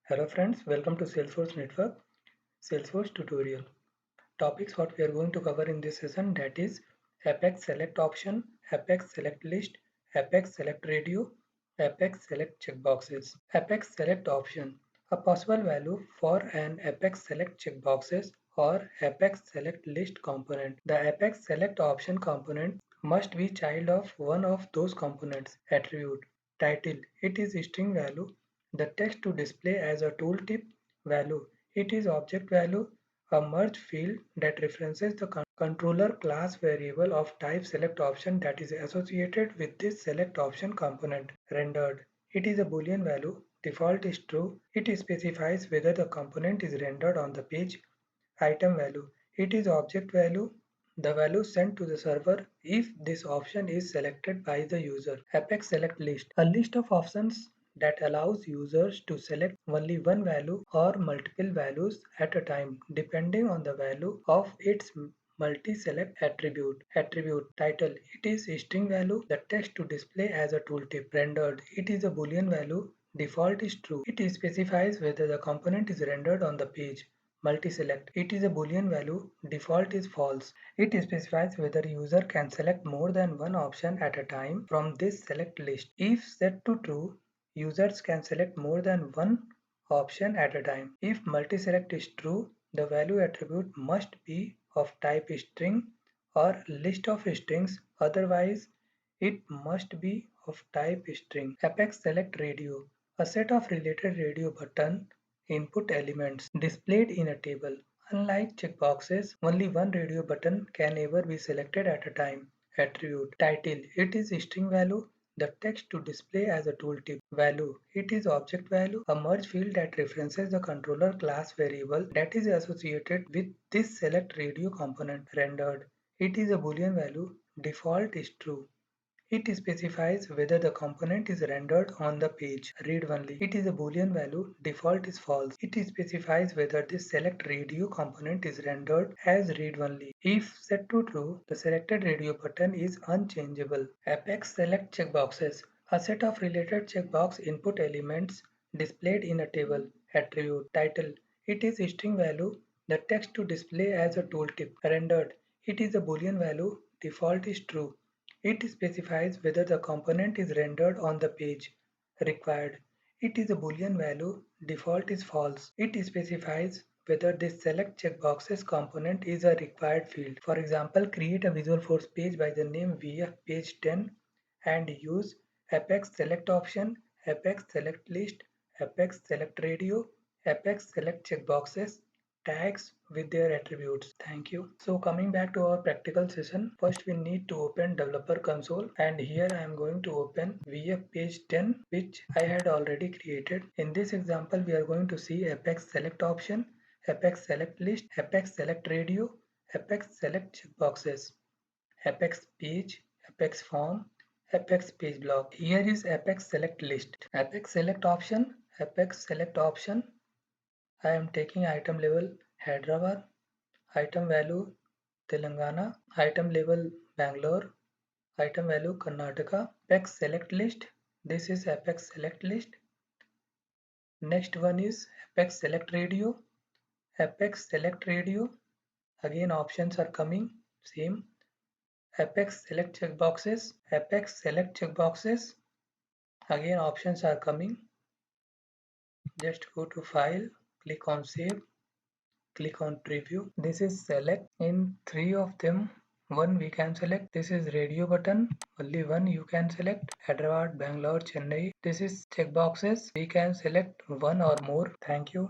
Hello friends, welcome to Salesforce Network, Salesforce tutorial. Topics what we are going to cover in this session, that is Apex Select Option, Apex Select List, Apex Select Radio, Apex Select Checkboxes. Apex Select Option, a possible value for an Apex Select checkboxes or Apex Select List component. The Apex Select Option component must be child of one of those components. Attribute, title, it is string value. The text to display as a tooltip value, it is object value. A merge field that references the controller class variable of type select option that is associated with this select option component. Rendered, it is a boolean value. Default is true. It specifies whether the component is rendered on the page. Item value, it is object value, the value sent to the server if this option is selected by the user. Apex Select List, a list of options that allows users to select only one value or multiple values at a time depending on the value of its multi-select attribute. Attribute title, it is string value, the text to display as a tooltip. Rendered, it is a boolean value, default is true. It specifies whether the component is rendered on the page. Multi-select, it is a boolean value, default is false. It specifies whether user can select more than one option at a time from this select list. If set to true, users can select more than one option at a time. If multi-select is true, the value attribute must be of type string or list of strings, otherwise it must be of type string. Apex Select Radio, a set of related radio button input elements displayed in a table. Unlike checkboxes, only one radio button can ever be selected at a time. Attribute title, it is string value. The text to display as a tooltip. Value, it is object value, a merge field that references the controller class variable that is associated with this select radio component. Rendered, it is a boolean value. Default is true. It specifies whether the component is rendered on the page. Read only. It is a boolean value. Default is false. It specifies whether this select radio component is rendered as read only. If set to true, the selected radio button is unchangeable. Apex Select Checkboxes, a set of related checkbox input elements displayed in a table. Attribute title, it is string value. The text to display as a tooltip. Rendered, it is a boolean value. Default is true. It specifies whether the component is rendered on the page. Required, it is a boolean value. Default is false. It specifies whether this select checkboxes component is a required field. For example, create a Visualforce page by the name VF page 10 and use Apex Select Option, Apex Select List, Apex Select Radio, Apex Select Checkboxes tags with their attributes. Thank you. So coming back to our practical session, first we need to open developer console, and here I am going to open VF page 10 which I had already created. In this example we are going to see Apex Select Option, Apex Select List, Apex Select Radio, Apex Select Checkboxes, Apex Page, Apex Form, Apex Page Block. Here is Apex Select List. Apex Select Option, Apex Select Option. I am taking item label Hyderabad, item value Telangana, item label Bangalore, item value Karnataka, Apex Select List. This is Apex Select List. Next one is Apex Select Radio, Apex Select Radio. Again options are coming, same. Apex Select Checkboxes, Apex Select Checkboxes. Again options are coming. Just go to File, click on Save, click on Preview. This is Select. In three of them, one we can select. This is radio button, only one you can select. Hyderabad, Bangalore, Chennai. This is checkboxes. We can select one or more. Thank you.